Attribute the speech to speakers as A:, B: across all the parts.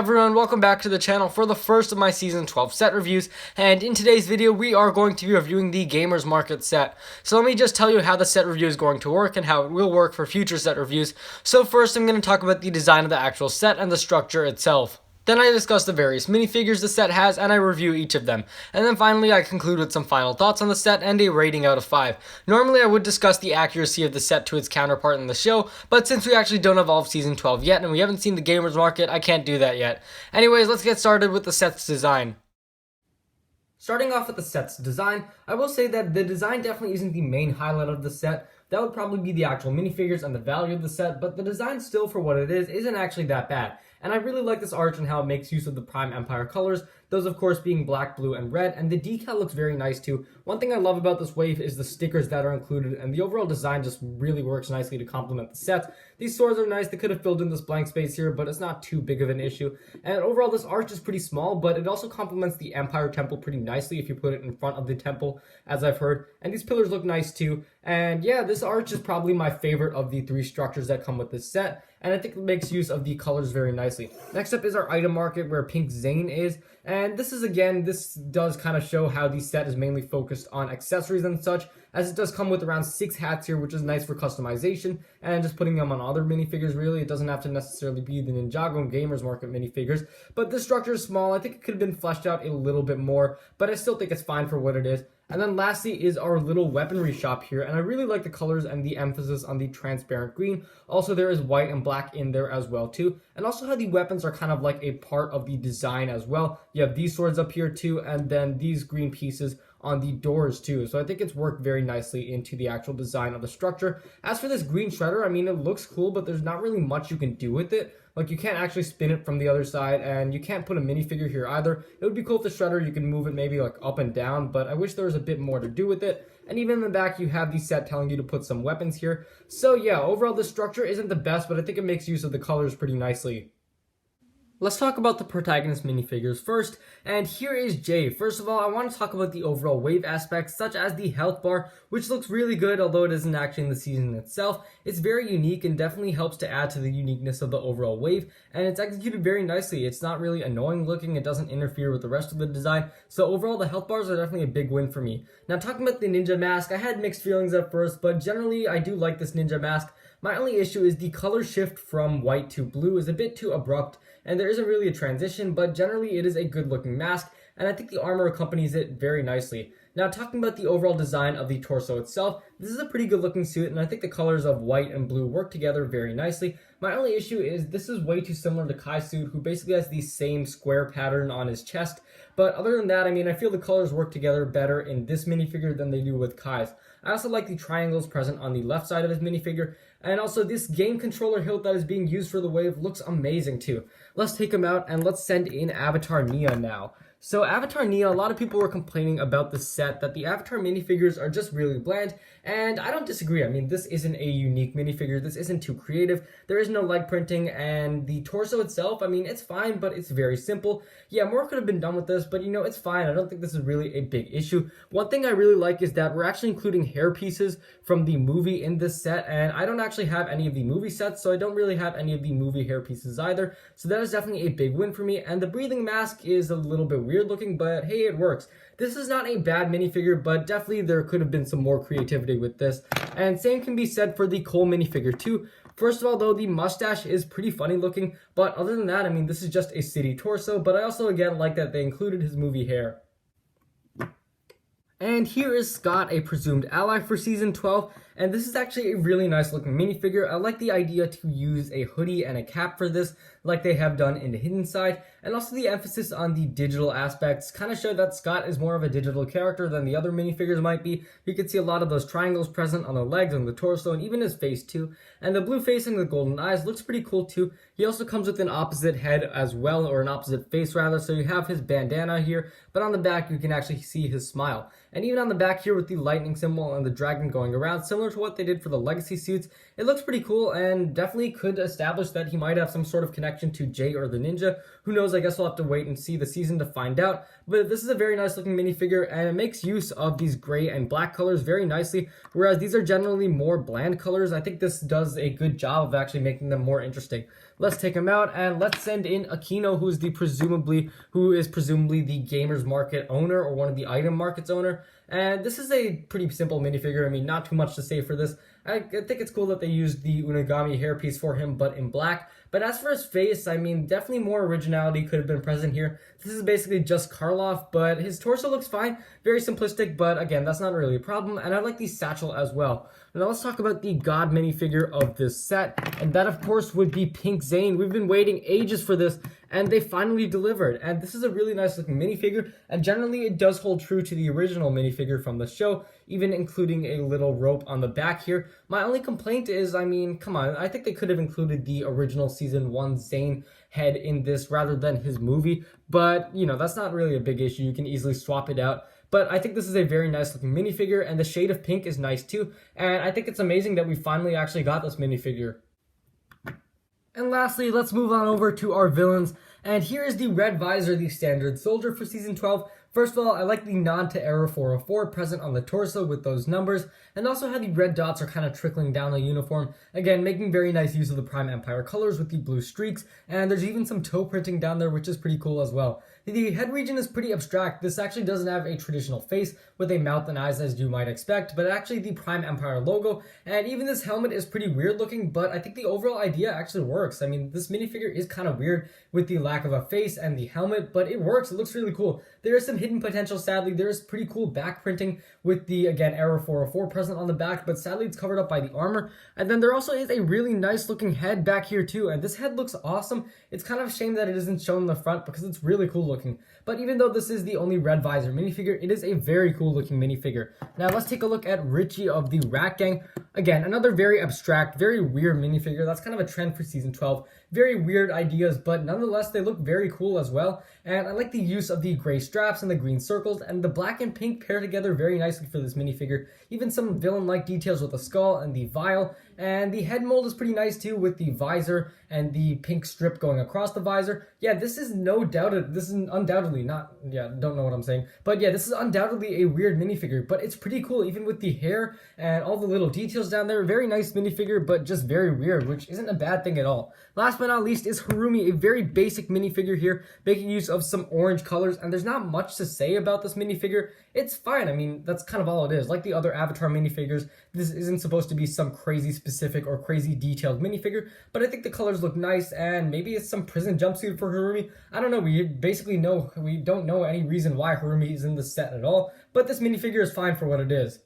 A: everyone, welcome back to the channel for the first of my Season 12 set reviews, and in today's video we are going to be reviewing the Gamers Market set. So let me just tell you how the set review is going to work and how it will work for future set reviews. So first I'm going to talk about the design of the actual set and the structure itself. Then I discuss the various minifigures the set has and I review each of them. And then finally I conclude with some final thoughts on the set and a rating out of 5. Normally I would discuss the accuracy of the set to its counterpart in the show, but since we actually don't have all of Season 12 yet and we haven't seen the Gamers Market, I can't do that yet. Anyways, let's get started with the set's design. Starting off with the set's design, I will say that the design definitely isn't the main highlight of the set. That would probably be the actual minifigures and the value of the set, but the design still for what it is isn't actually that bad. And I really like this arch and how it makes use of the Prime Empire colors, those of course being black, blue, and red, and the decal looks very nice too. One thing I love about this wave is the stickers that are included, and the overall design just really works nicely to complement the set. These swords are nice, they could have filled in this blank space here, but it's not too big of an issue. And overall this arch is pretty small, but it also complements the Empire Temple pretty nicely if you put it in front of the temple, as I've heard. And these pillars look nice too. And yeah, this arch is probably my favorite of the three structures that come with this set, and I think it makes use of the colors very nicely. Next up is our item market where Pink Zane is, and this does kind of show how the set is mainly focused on accessories and such, as it does come with around 6 hats here, which is nice for customization, and just putting them on other minifigures really. It doesn't have to necessarily be the Ninjago and Gamers Market minifigures, but this structure is small. I think it could have been fleshed out a little bit more, but I still think it's fine for what it is. And then lastly is our little weaponry shop here, and I really like the colors and the emphasis on the transparent green. Also there is white and black in there as well too, and also how the weapons are kind of like a part of the design as well. You have these swords up here too, and then these green pieces on the doors too. So I think it's worked very nicely into the actual design of the structure. As for this green shredder, I mean, it looks cool, but there's not really much you can do with it. Like, you can't actually spin it from the other side, and you can't put a minifigure here either. It would be cool if the shredder, you can move it maybe like up and down, but I wish there was a bit more to do with it. And even in the back, you have the set telling you to put some weapons here. So yeah, overall the structure isn't the best, but I think it makes use of the colors pretty nicely. Let's talk about the protagonist minifigures first, and here is Jay. First of all, I want to talk about the overall wave aspects, such as the health bar, which looks really good, although it isn't actually in the season itself. It's very unique and definitely helps to add to the uniqueness of the overall wave, and it's executed very nicely. It's not really annoying looking, it doesn't interfere with the rest of the design, so overall the health bars are definitely a big win for me. Now talking about the ninja mask, I had mixed feelings at first, but generally I do like this ninja mask. My only issue is the color shift from white to blue is a bit too abrupt, and there isn't really a transition, but generally it is a good looking mask, and I think the armor accompanies it very nicely. Now talking about the overall design of the torso itself, this is a pretty good looking suit, and I think the colors of white and blue work together very nicely. My only issue is this is way too similar to Kai's suit, who basically has the same square pattern on his chest, but other than that, I mean, I feel the colors work together better in this minifigure than they do with Kai's. I also like the triangles present on the left side of his minifigure, and also this game controller hilt that is being used for the wave looks amazing too. Let's take him out and let's send in Avatar Nia now. So Avatar Nia, a lot of people were complaining about the set that the Avatar minifigures are just really bland, and I don't disagree. I mean, this isn't a unique minifigure, this isn't too creative, there is no leg printing, and the torso itself, I mean, it's fine, but it's very simple. Yeah, more could have been done with this, but you know, it's fine. I don't think this is really a big issue. One thing I really like is that we're actually including hair pieces from the movie in this set, and I don't actually have any of the movie sets, so I don't really have any of the movie hair pieces either, so that is definitely a big win for me. And the breathing mask is a little bit weird looking, but hey, it works. This is not a bad minifigure, but definitely there could have been some more creativity with this. And same can be said for the Cole minifigure too. First of all, though, the mustache is pretty funny looking, but other than that, I mean, this is just a city torso, but I also, again, like that they included his movie hair. And here is Scott, a presumed ally for Season 12, and this is actually a really nice looking minifigure. I like the idea to use a hoodie and a cap for this, like they have done in the hidden side, and also the emphasis on the digital aspects kind of show that Scott is more of a digital character than the other minifigures might be. You can see a lot of those triangles present on the legs and the torso, and even his face too. And the blue face and the golden eyes looks pretty cool too. He also comes with an opposite head as well, or an opposite face rather, so you have his bandana here, but on the back you can actually see his smile. And even on the back here with the lightning symbol and the dragon going around, similar similar to what they did for the Legacy suits. It looks pretty cool and definitely could establish that he might have some sort of connection to Jay or the Ninja. Who knows, I guess we'll have to wait and see the season to find out. But this is a very nice looking minifigure, and it makes use of these gray and black colors very nicely, whereas these are generally more bland colors. I think this does a good job of actually making them more interesting. Let's take him out and let's send in Aquino, who is presumably the Gamers Market owner, or one of the item markets owner. And this is a pretty simple minifigure. I mean, not too much to say for this. I think it's cool that they used the Unagami hairpiece for him, but in black. But as for his face, I mean, definitely more originality could have been present here. This is basically just Karloff, but his torso looks fine. Very simplistic, but again, that's not really a problem. And I like the satchel as well. Now let's talk about the God minifigure of this set, and that of course would be Pink Zane. We've been waiting ages for this, and they finally delivered. And this is a really nice looking minifigure, and generally it does hold true to the original minifigure from the show, even including a little rope on the back here. My only complaint is, I mean, come on, I think they could have included the original season 1 Zane head in this rather than his movie, but you know, that's not really a big issue. You can easily swap it out. But I think this is a very nice looking minifigure, and the shade of pink is nice too, and I think it's amazing that we finally actually got this minifigure. And lastly, let's move on over to our villains, and here is the Red Visor, the standard soldier for Season 12. First of all, I like the nod to Era 404 present on the torso with those numbers, and also how the red dots are kind of trickling down the uniform. Again, making very nice use of the Prime Empire colors with the blue streaks, and there's even some toe printing down there, which is pretty cool as well. The head region is pretty abstract. This actually doesn't have a traditional face with a mouth and eyes as you might expect, but actually the Prime Empire logo, and even this helmet is pretty weird looking, but I think the overall idea actually works. I mean, this minifigure is kind of weird with the lack of a face and the helmet, but it works. It looks really cool. There is some hidden potential, sadly. There is pretty cool back printing with the, again, Era 404 present on the back, but sadly it's covered up by the armor. And then there also is a really nice looking head back here too, and this head looks awesome. It's kind of a shame that it isn't shown in the front because it's really cool looking. But even though this is the only Red Visor minifigure, it is a very cool looking minifigure. Now let's take a look at Richie of the Rat Gang. Again, another very abstract, very weird minifigure. That's kind of a trend for Season 12. Very weird ideas, but nonetheless, they look very cool as well. And I like the use of the gray straps and the green circles, and the black and pink pair together very nicely for this minifigure. Even some villain-like details with the skull and the vial. And the head mold is pretty nice too, with the visor and the pink strip going across the visor. Yeah, this is undoubtedly don't know what I'm saying. But yeah, this is undoubtedly a weird minifigure, but it's pretty cool, even with the hair and all the little details down there. Very nice minifigure, but just very weird, which isn't a bad thing at all. Last but not least is Harumi, a very basic minifigure here, making use of some orange colors, and there's not much to say about this minifigure. It's fine. I mean, that's kind of all it is. Like the other Avatar minifigures, this isn't supposed to be some crazy specific or crazy detailed minifigure, but I think the colors look nice, and maybe it's some prison jumpsuit for Harumi. I don't know. We don't know any reason why Harumi is in the set at all, but this minifigure is fine for what it is.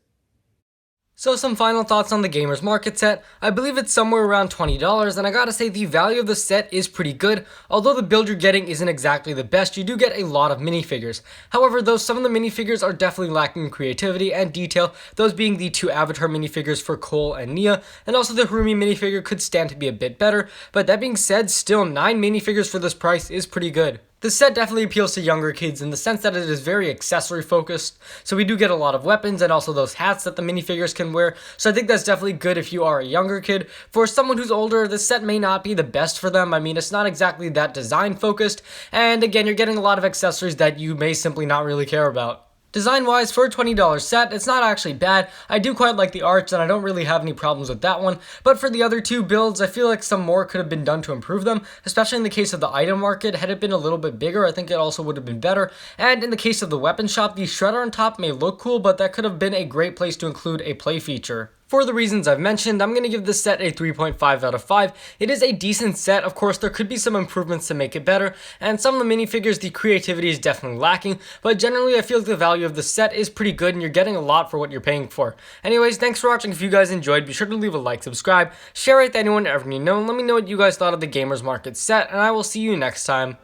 A: So some final thoughts on the Gamers Market set. I believe it's somewhere around $20, and I gotta say the value of the set is pretty good. Although the build you're getting isn't exactly the best, you do get a lot of minifigures. However, though some of the minifigures are definitely lacking in creativity and detail, those being the 2 Avatar minifigures for Cole and Nia, and also the Harumi minifigure could stand to be a bit better, but that being said, still 9 minifigures for this price is pretty good. This set definitely appeals to younger kids in the sense that it is very accessory focused, so we do get a lot of weapons and also those hats that the minifigures can wear, so I think that's definitely good if you are a younger kid. For someone who's older, this set may not be the best for them. I mean, it's not exactly that design focused, and again, you're getting a lot of accessories that you may simply not really care about. Design-wise, for a $20 set, it's not actually bad. I do quite like the arts, and I don't really have any problems with that one. But for the other 2 builds, I feel like some more could have been done to improve them, especially in the case of the item market. Had it been a little bit bigger, I think it also would have been better. And in the case of the weapon shop, the shredder on top may look cool, but that could have been a great place to include a play feature. For the reasons I've mentioned, I'm going to give this set a 3.5 out of 5. It is a decent set. Of course, there could be some improvements to make it better, and some of the minifigures, the creativity is definitely lacking, but generally I feel like the value of the set is pretty good and you're getting a lot for what you're paying for. Anyways, thanks for watching. If you guys enjoyed, be sure to leave a like, subscribe, share it with anyone ever you know, and let me know what you guys thought of the Gamers Market set, and I will see you next time.